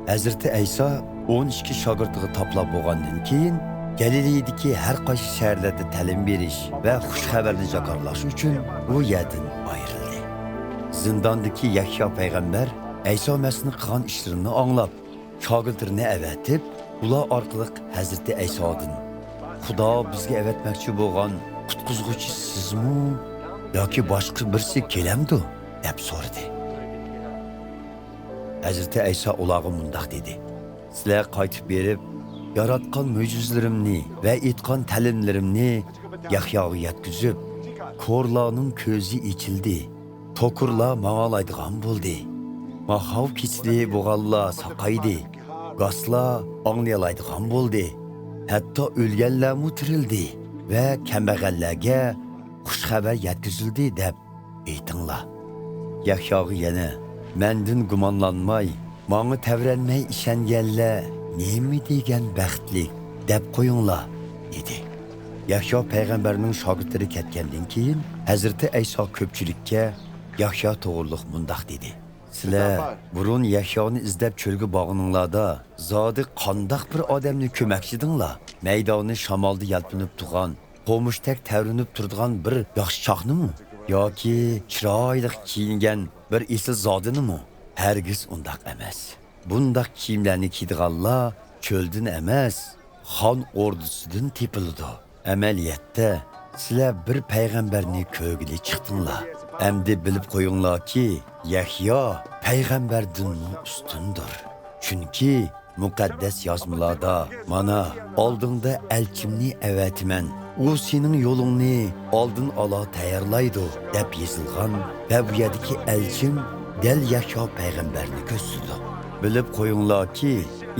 Hazreti İsa 12 şagirdini toplab bo'lgandan keyin Galileydagi har qaysi shaharlarda ta'lim berish va xush xabarni jakarlash uchun bu yerdan ayrildi. Zindondagi Yahyo payg'ambar İsa Masihning qilgan ishlarini anglab, shogirdlarini avatib, ular orqali Hazrati İsa'dan Xudo bizga avatmoqchi bo'lgan qutqizuvchi sizmi yoki boshqa birisi kelamdi deb so'radi. Hazreti İsa ularga mundaq dedi: "Sizlar qaytib berib, yaratgan mo'jizalarimni va aytgan ta'limlarimni Yahyoga yetkazib, ko'rlarning ko'zi ochildi, to'kurlar ma'olaydigan bo'ldi. Mahav kichli bo'g'allar saqaydi, g'aslar anglayoladigan bo'ldi. Hatto o'lganlar tirildi va kambag'allarga xush xabar yetkazildi" deb aytinglar. Yahyoga yana: "Mendin gumonlanmay, manga tavranmay ishonganlar nima degan baxtli deb qo'yinglar" dedi. Yahyo payg'ambarning shogirdlari ketgandan keyin Hazrati İsa ko'pchilikka Yahyo to'g'riliq mundaq dedi: "Sizlar burun Yahyoni izlab cho'lga borganinglarda zodi qandoq bir odamni ko'makchidinglar? Maydonni shamolda yalpinib turgan, qo'mushdak tavrinib turadigan bir yaxshi chaqnimi? Yoki chiroyli kiyingan bir esil zodinimi? Hargiz undaq emas. Bundaq kiyimlarni kiydiganlar cho'ldan emas, xon ordusidan tepildi. Amaliyotda sizlar bir payg'ambarni ko'gili chiqdinglar. Endi bilib qo'yinglarki, Yahyo payg'ambardan ustundir. Chunki muqaddas yozmalarda mana oldingda elchimni avatiman, u sening yo'lingni oldin ola tayyorlaydi deb yozilgan va bu yerdagi elchim del Yahyo payg'ambarni ko'rsatdi. Bilib qo'yinglarki,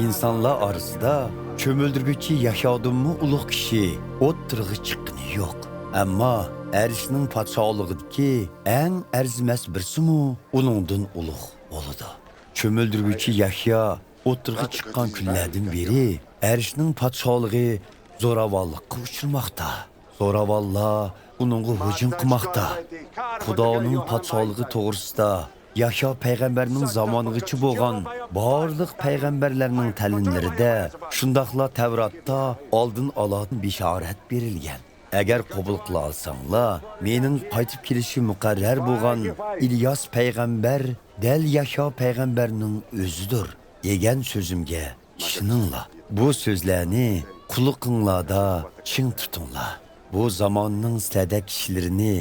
insonlar orasida cho'mildirguchi Yahyodanmi ulug' kishi o'ttirg'i chiqqani yo'q. Ammo Erishning podshohligidagi eng arzimas birsimu uningdan ulug' bo'ladi. Cho'mildirguchi Yahyo o'ttirg'i chiqqan kunlardan beri Erishning podshohligi zo'ravonlikqa uchirmoqda. Zo'ravonlar uningga hujum qilmoqda. Xudoning podshohligi to'g'risida Yahyo payg'ambarning zamonigacha bo'lgan barliq payg'ambarlarning ta'limlarida shundoqla Tavratda oldin oladin bishorat berilgan. Agar qabul qila olsanglar, mening qaytib kelishim muqarrar bo'lgan İlyas payg'ambar dal Yahyo payg'ambarning o'zidir degan so'zimga ishoninglar. Bu so'zlarni quliqinglarda ching tutinglar. Bu zamonning sizlarda kishilarini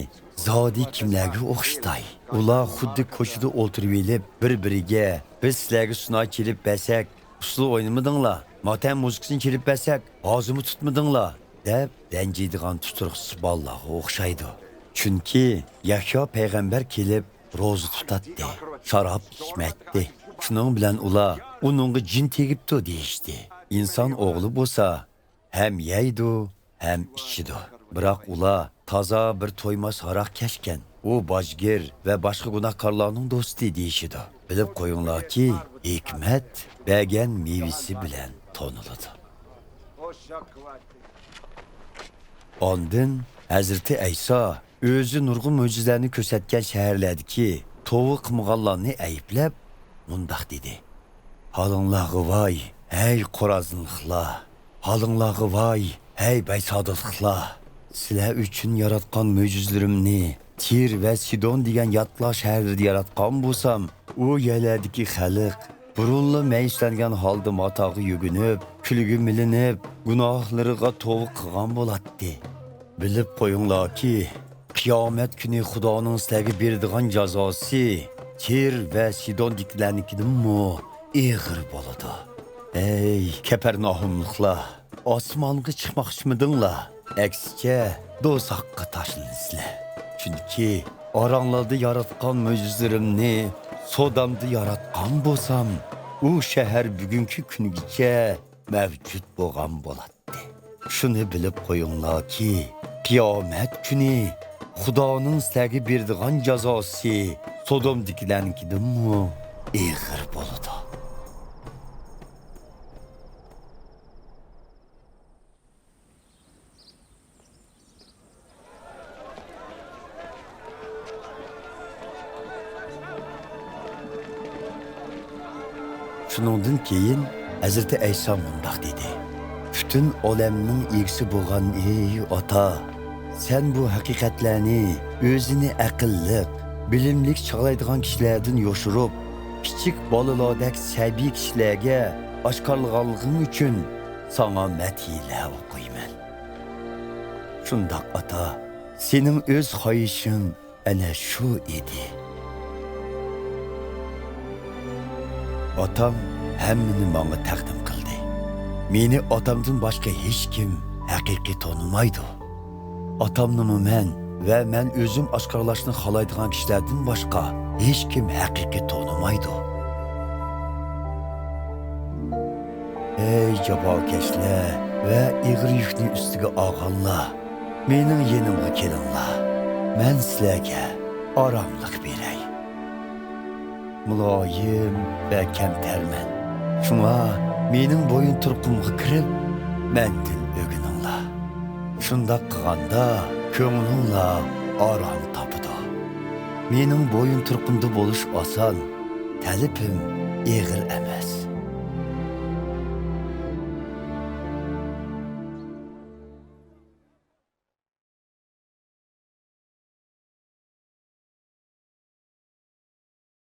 zodi kimlarga o'xshatay. Ular xuddi ko'chada o'tirib elib, bir-biriga biz sizlarga sunoy kelib basak, usul o'ynamadinglar. Motam muzikasini kelib basak, og'zimni tutmadinglar deb ranjiydigan tuturqsiz bolalarga o'xshaydi. Chunki Yahyo payg'ambar kelib ro'za tutatdi, sharob ichmatdi. Shuning bilan ular uningga jin tegibdi deyishdi. İnson o'g'li bo'lsa, ham yeydi, ham ichidi. Biroq ular toza bir to'ymas haroq kashgan. U bojgir va boshqa gunohkorlarning do'sti deyishidi. Bilib qo'yinglarki, hikmat bergan mevasi bilan toniladi. Ondan Hazreti İsa o'zi nurg'un mo'jizalarni ko'rsatgan shaharlardagi to'g'ri qilmaganlarni ayblab mundaq dedi: "Halinglarga voy, ey qo'razinliklar! Halinglarga voy, ey baysodilliklar! Sizlar uchun yaratgan mo'jizalarimni Tir va Sidon degan yatlar shaharlarida yaratgan bo'lsam, u yerlardagi xalq burunli mayishlangan holda matoga yugunib, kulgi milinib, gunohlariga tavba qilgan bo'ladi. Bilib qo'yinglarki, qiyomat kuni Xudoning sizlarga beradigan jazosi Tir va Sidonliklarnikidanmi ig'ir bo'ladi. Ey Kapernaumliklar, osmonga chiqmoqchimidinglar? Aksicha do'zaxga tashlansizlar. Chunki oranglarda yaratgan mo'jizalarimni Sodomda yaratgan bo'lsam, u shahar bugungi kungacha mavjud bo'lgan bo'ladi. Shuni bilib qo'yinglarki, qiyomat kuni Xudoning sizlarga beradigan jazosi Sodomdagilarnikidanmi ig'ir bo'ladi. Shuningdan keyin Hazreti Ayso mundaq dedi. Bütün olamning egisi bo'lgan ey ota, sen bu haqiqatlarni o'zini aqlli, bilimli chaqlaydigan kishilardan yoshirib, kichik bolalardek sabiy kishilarga oshkorlaganliging uchun sana madhiyalar o'qiyman. Shundoq ota, sening o'z xohishing ana shu edi. Otam hammani menga taqdim qildi. Meni otamdan boshqa hech kim haqiqiy tonimaydi. Otamni men va men o'zim oshkorlashni xohlaydigan kishilardan boshqa hech kim haqiqiy tonimaydi. Ey jabokashlar va ig'ir yukni ustiga olganlar, mening yenimga kelinglar. Men sizlarga oromlik beray. Muloyim va kamtarman. Shunga mening bo'yin turqimga kirib, mendan o'gininglar. Shundoq qilganda ko'nglinglar orom topadi. Mening bo'yin turqimda bo'lish oson, talabim ig'ir emas.